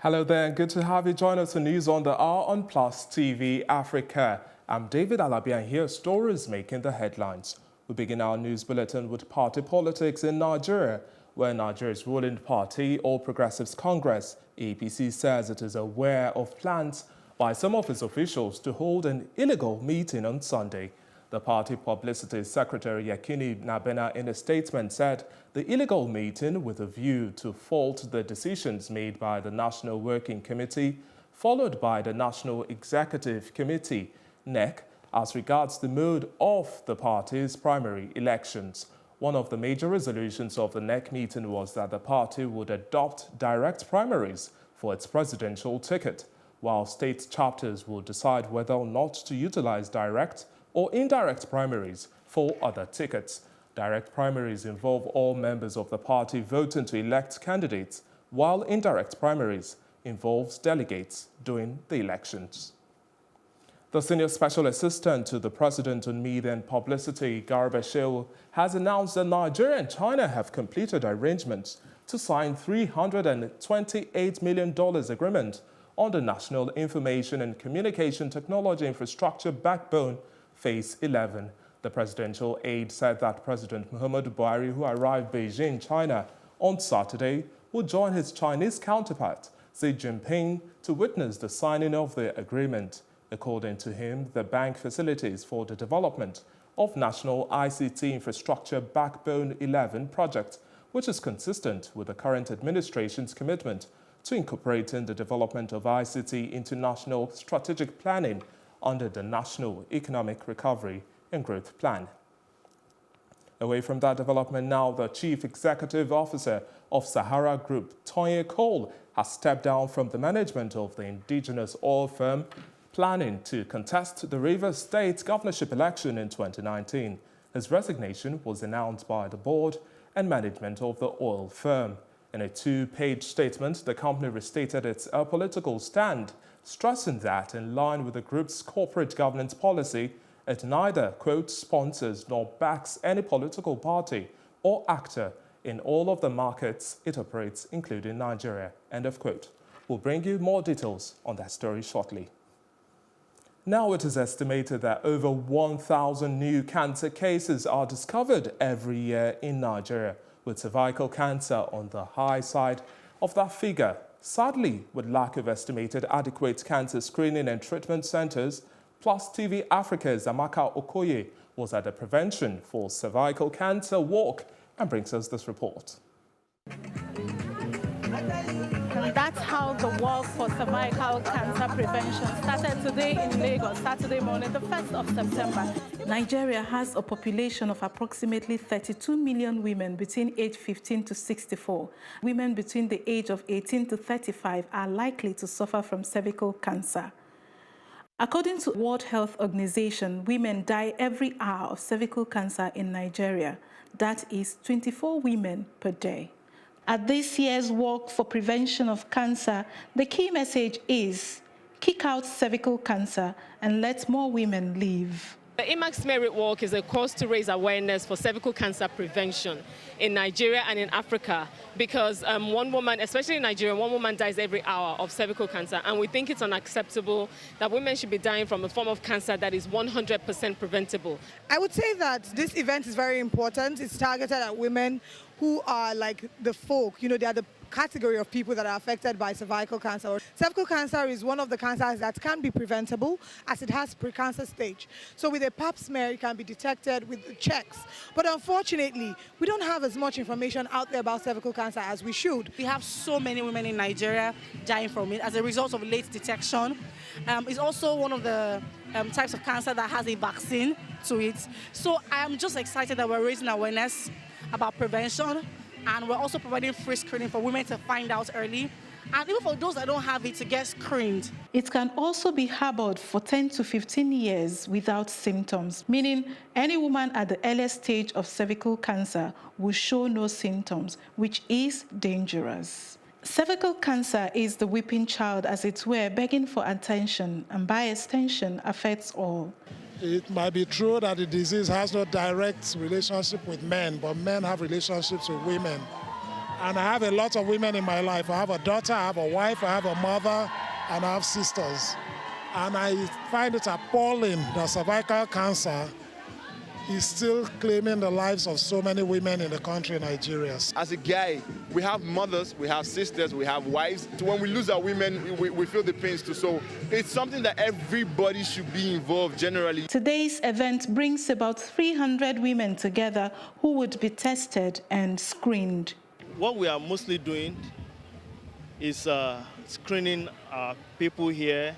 Hello there, and good to have you join us for news on the Hour on Plus TV Africa. I'm David Alabi, and here are stories making the headlines. We begin our news bulletin with party politics in Nigeria, where Nigeria's ruling party, All Progressives Congress, APC, says it is aware of plans by some of its officials to hold an illegal meeting on Sunday. The party publicity secretary Yakini Nabena, in a statement, said the illegal meeting, with a view to fault the decisions made by the National Working Committee, followed by the National Executive Committee, NEC, as regards the mode of the party's primary elections. One of the major resolutions of the NEC meeting was that the party would adopt direct primaries for its presidential ticket, while state chapters will decide whether or not to utilize direct or indirect primaries for other tickets. Direct primaries involve all members of the party voting to elect candidates, while indirect primaries involves delegates during the elections. The Senior Special Assistant to the President on Media and Publicity, Garba Shehu, has announced that Nigeria and China have completed arrangements to sign $328 million agreement on the National Information and Communication Technology Infrastructure Backbone Phase 11. The presidential aide said that President Muhammadu Buhari, who arrived Beijing, China, on Saturday, will join his Chinese counterpart, Xi Jinping, to witness the signing of the agreement. According to him, the bank facilities for the development of National ICT Infrastructure Backbone 11 project, which is consistent with the current administration's commitment to incorporating the development of ICT into national strategic planning under the National Economic Recovery and Growth Plan. Away from that development now, the Chief Executive Officer of Sahara Group, Tonye Cole, has stepped down from the management of the indigenous oil firm, planning to contest the Rivers State governorship election in 2019. His resignation was announced by the board and management of the oil firm. In a two-page statement, the company restated its political stand, stressing that, in line with the group's corporate governance policy, it neither, quote, sponsors nor backs any political party or actor in all of the markets it operates, including Nigeria, end of quote. We'll bring you more details on that story shortly. Now it is estimated that over 1,000 new cancer cases are discovered every year in Nigeria, with cervical cancer on the high side of that figure. Sadly, with lack of estimated adequate cancer screening and treatment centers, Plus TV Africa's Amaka Okoye was at the Prevention for Cervical Cancer Walk and brings us this report. And that's how the Walk for Cervical Cancer Prevention started today in Lagos, Saturday morning, the 1st of September. Nigeria has a population of approximately 32 million women between age 15 to 64. Women between the age of 18 to 35 are likely to suffer from cervical cancer. According to World Health Organization, women die every hour of cervical cancer in Nigeria. That is 24 women per day. At this year's Walk for Prevention of Cancer, the key message is kick out cervical cancer and let more women live. The IMAX Merit Walk is a cause to raise awareness for cervical cancer prevention in Nigeria and in Africa, because one woman, especially in Nigeria, one woman dies every hour of cervical cancer, and we think it's unacceptable that women should be dying from a form of cancer that is 100% preventable. I would say that this event is very important. It's targeted at women who are like the folk, they are the category of people that are affected by cervical cancer. Cervical cancer is one of the cancers that can be preventable, as it has pre-cancer stage. So with a pap smear, it can be detected with the checks. But unfortunately, we don't have as much information out there about cervical cancer as we should. We have so many women in Nigeria dying from it as a result of late detection. It's also one of the types of cancer that has a vaccine to it. So I am just excited that we're raising awareness about prevention, and we're also providing free screening for women to find out early, and even for those that don't have it, to get screened. It can also be harbored for 10 to 15 years without symptoms, meaning any woman at the earliest stage of cervical cancer will show no symptoms, which is dangerous. Cervical cancer is the weeping child, as it were, begging for attention, and by extension affects all. It might be true that the disease has no direct relationship with men, but men have relationships with women. And I have a lot of women in my life. I have a daughter, I have a wife, I have a mother, and I have sisters. And I find it appalling that cervical cancer is still claiming the lives of so many women in the country, Nigeria. As a guy, we have mothers, we have sisters, we have wives. So when we lose our women, we feel the pains too. So it's something that everybody should be involved generally. Today's event brings about 300 women together who would be tested and screened. What we are mostly doing is screening people here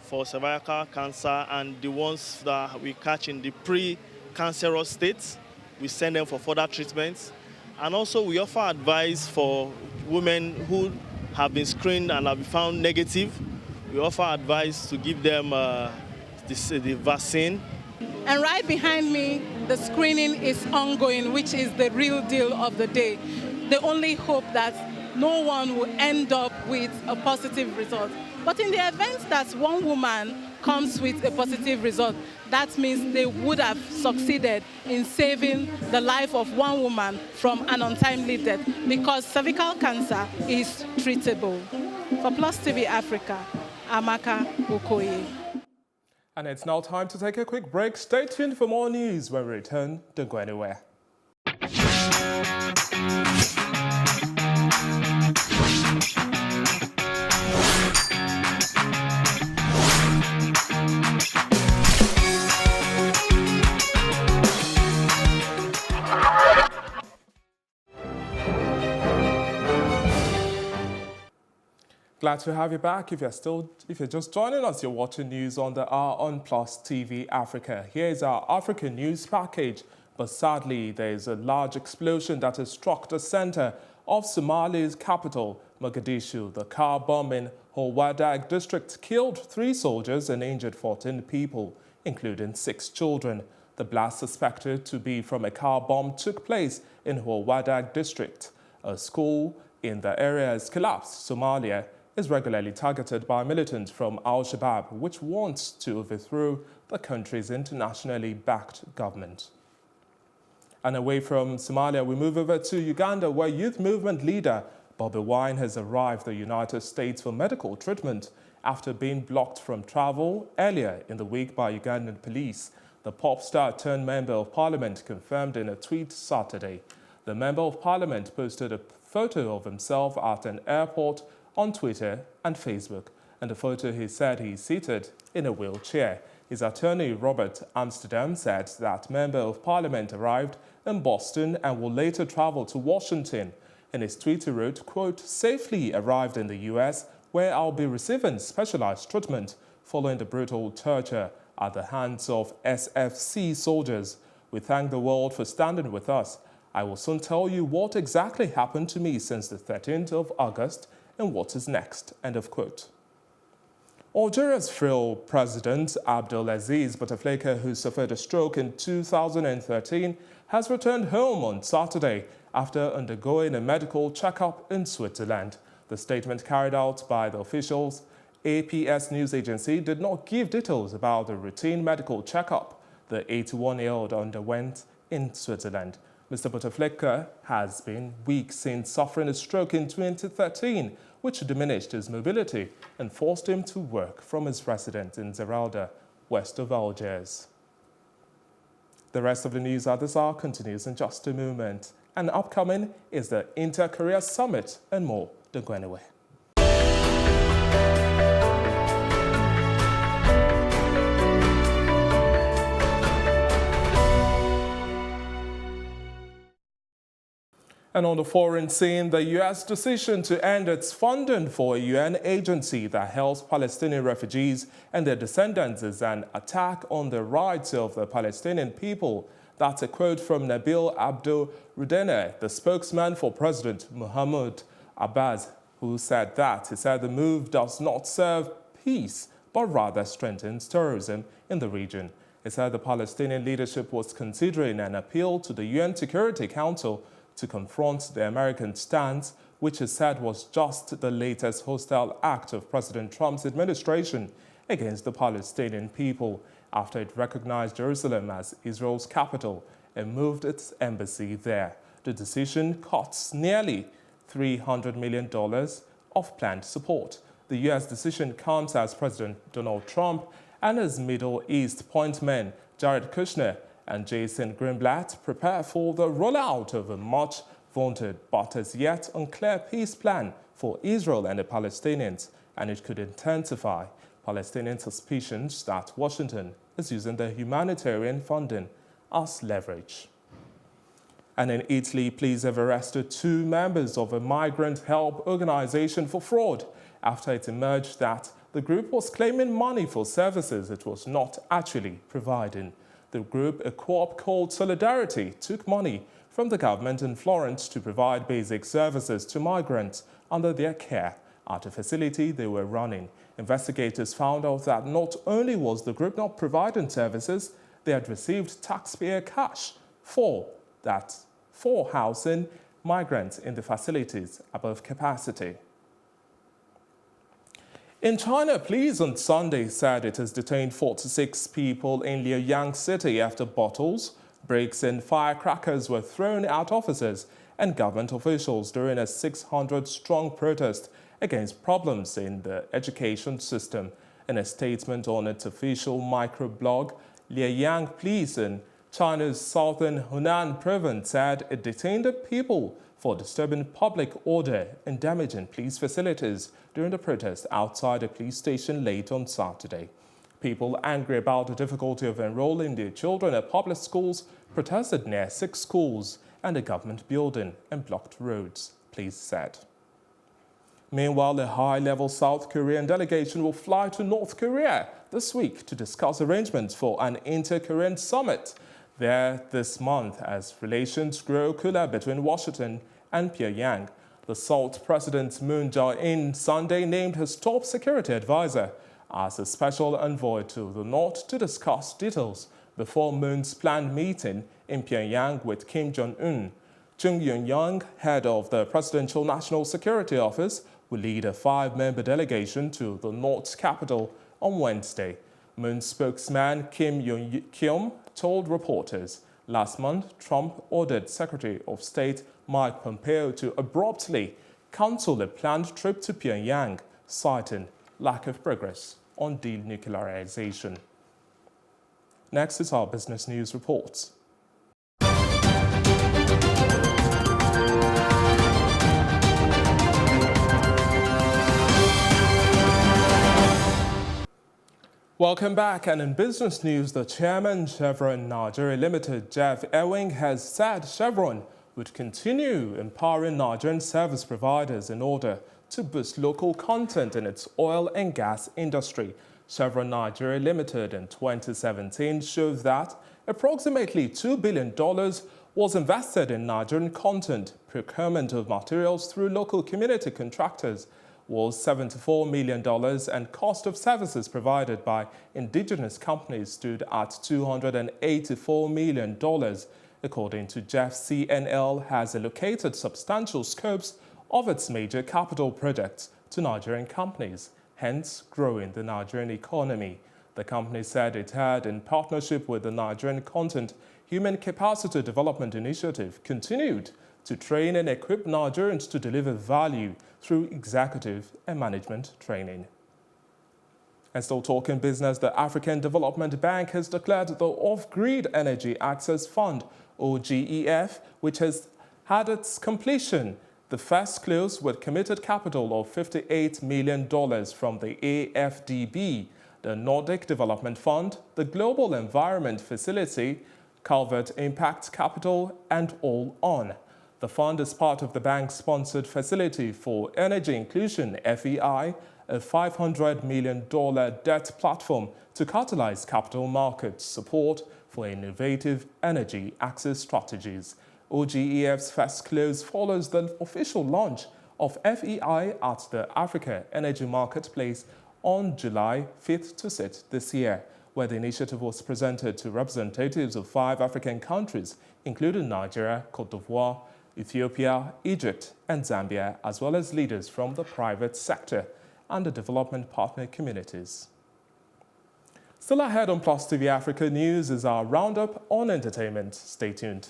for cervical cancer, and the ones that we catch in the pre-cancerous states, we send them for further treatments. And also we offer advice for women who have been screened and have been found negative. We offer advice to give them the vaccine. And right behind me, the screening is ongoing, which is the real deal of the day. The only hope that no one will end up with a positive result. But in the event that one woman comes with a positive result, that means they would have succeeded in saving the life of one woman from an untimely death, because cervical cancer is treatable. For Plus TV Africa, Amaka Okoye. And it's now time to take a quick break. Stay tuned for more news when we return. Don't go anywhere. Glad to have you back. If you're just joining us, you're watching news on the Hour on Plus TV Africa. Here is our African news package. But sadly, there is a large explosion that has struck the center of Somalia's capital, Mogadishu. The car bomb in Holwadag district killed 3 soldiers and injured 14 people, including 6 children. The blast, suspected to be from a car bomb, took place in Holwadag district. A school in the area has collapsed. Somalia is regularly targeted by militants from Al-Shabaab, which wants to overthrow the country's internationally backed government. And away from Somalia, we move over to Uganda, where youth movement leader Bobby Wine has arrived in the United States for medical treatment after being blocked from travel earlier in the week by Ugandan police. The pop star turned member of parliament confirmed in a tweet Saturday. The member of parliament posted a photo of himself at an airport on Twitter and Facebook. And the photo, he said he's seated in a wheelchair. His attorney, Robert Amsterdam, said that member of parliament arrived in Boston and will later travel to Washington. In his tweet, he wrote, quote, "Safely arrived in the US, where I'll be receiving specialized treatment following the brutal torture at the hands of SFC soldiers. We thank the world for standing with us. I will soon tell you what exactly happened to me since the 13th of August and what is next," end of quote. Algeria's frail president, Abdelaziz Bouteflika, who suffered a stroke in 2013, has returned home on Saturday after undergoing a medical checkup in Switzerland. The statement carried out by the officials, APS news agency, did not give details about the routine medical checkup the 81-year-old underwent in Switzerland. Mr. Bouteflika has been weak since suffering a stroke in 2013, which diminished his mobility and forced him to work from his residence in Zeralda, west of Algiers. The rest of the news at this hour continues in just a moment. And upcoming is the Inter-Korea Summit and more. Don't go anywhere. And on the foreign scene, the U.S. decision to end its funding for a UN agency that helps Palestinian refugees and their descendants is an attack on the rights of the Palestinian people. That's a quote from Nabil Abdul Rudene, the spokesman for President Mahmoud Abbas, who said that. He said the move does not serve peace, but rather strengthens terrorism in the region. He said the Palestinian leadership was considering an appeal to the UN Security Council to confront the American stance, which he said was just the latest hostile act of President Trump's administration against the Palestinian people after it recognized Jerusalem as Israel's capital and moved its embassy there. The decision cuts nearly $300 million of planned support. The U.S. decision comes as President Donald Trump and his Middle East point men, Jared Kushner and Jason Greenblatt, prepare for the rollout of a much-vaunted but as yet unclear peace plan for Israel and the Palestinians, and it could intensify Palestinian suspicions that Washington is using the humanitarian funding as leverage. And in Italy, police have arrested 2 members of a migrant help organization for fraud after it emerged that the group was claiming money for services it was not actually providing. The group, a co-op called Solidarity, took money from the government in Florence to provide basic services to migrants under their care at a facility they were running. Investigators found out that not only was the group not providing services, they had received taxpayer cash for housing migrants in the facilities above capacity. In China, police on Sunday said it has detained 46 people in Liuyang City after bottles, bricks and firecrackers were thrown at officers and government officials during a 600-strong protest against problems in the education system. In a statement on its official microblog, Liuyang Police in China's southern Hunan province said it detained the people for disturbing public order and damaging police facilities during the protest outside a police station late on Saturday. People angry about the difficulty of enrolling their children at public schools protested near 6 schools and a government building and blocked roads, police said. Meanwhile, a high-level South Korean delegation will fly to North Korea this week to discuss arrangements for an inter-Korean summit there this month as relations grow cooler between Washington and Pyongyang. The Seoul President Moon Jae-in Sunday named his top security advisor as a special envoy to the North to discuss details before Moon's planned meeting in Pyongyang with Kim Jong-un. Chung Yun-young, head of the Presidential National Security Office, will lead a 5-member delegation to the North's capital on Wednesday. Moon's spokesman Kim Yong-kyum told reporters last month Trump ordered Secretary of State Mike Pompeo to abruptly cancel a planned trip to Pyongyang, citing lack of progress on denuclearization. Next is our business news reports. Welcome back, and in business news, the chairman Chevron Nigeria Limited, Jeff Ewing, has said Chevron would continue empowering Nigerian service providers in order to boost local content in its oil and gas industry. Chevron Nigeria Limited in 2017 showed that approximately $2 billion was invested in Nigerian content procurement of materials through local community contractors, was $74 million, and cost of services provided by indigenous companies stood at $284 million. According to Jeff, CNL has allocated substantial scopes of its major capital projects to Nigerian companies, hence growing the Nigerian economy. The company said it had, in partnership with the Nigerian Content Human Capacity Development Initiative, continued to train and equip Nigerians to deliver value through executive and management training. And still talking business, the African Development Bank has declared the Off-Grid Energy Access Fund, OGEF, which has had its completion, the first close with committed capital of $58 million from the AFDB, the Nordic Development Fund, the Global Environment Facility, Calvert Impact Capital, and All On. The fund is part of the bank-sponsored Facility for Energy Inclusion, FEI, a $500 million debt platform to catalyze capital markets support for innovative energy access strategies. OGEF's first close follows the official launch of FEI at the Africa Energy Marketplace on July 5th to 6th this year, where the initiative was presented to representatives of 5 African countries, including Nigeria, Cote d'Ivoire, Ethiopia, Egypt, and Zambia, as well as leaders from the private sector and the development partner communities. Still ahead on Plus TV Africa News is our roundup on entertainment. Stay tuned.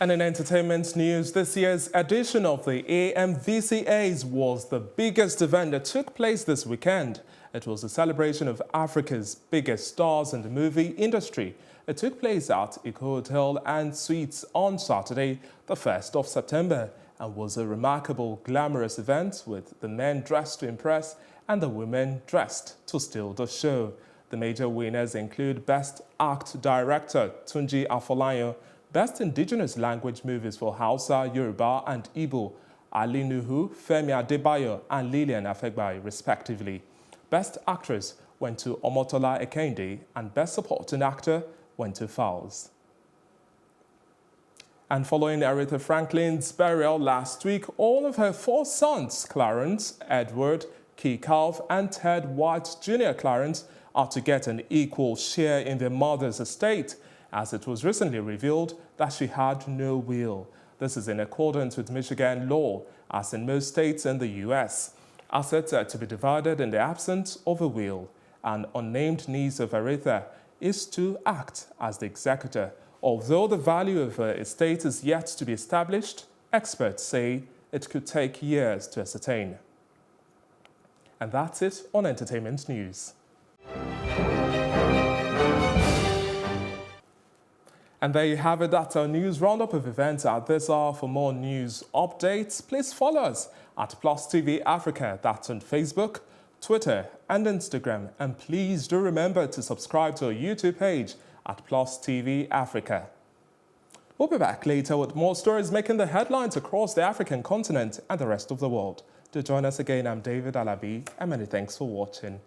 And in entertainment news, this year's edition of the AMVCAs was the biggest event that took place this weekend. It was a celebration of Africa's biggest stars in the movie industry. It took place at Eco Hotel and Suites on Saturday, the 1st of September, and was a remarkable, glamorous event with the men dressed to impress and the women dressed to steal the show. The major winners include Best Act Director Tunji Afolayan, Best Indigenous Language Movies for Hausa, Yoruba and Igbo, Ali Nuhu, Femi Adebayo and Lillian Afegbai, respectively. Best Actress went to Omotola Ekende and Best Supporting Actor went to Fowles. And following Aretha Franklin's burial last week, all of her 4 sons, Clarence, Edward, Key Calv and Ted White Jr. Clarence, are to get an equal share in their mother's estate, as it was recently revealed that she had no will. This is in accordance with Michigan law, as in most states in the U.S. Assets are to be divided in the absence of a will. An unnamed niece of Aretha is to act as the executor. Although the value of her estate is yet to be established, experts say it could take years to ascertain. And that's it on entertainment news. And there you have it. That's our news roundup of events at this hour. For more news updates, please follow us at Plus TV Africa. That's on Facebook, Twitter and Instagram. And please do remember to subscribe to our YouTube page at Plus TV Africa. We'll be back later with more stories making the headlines across the African continent and the rest of the world. To join us again, I'm David Alabi, and many thanks for watching.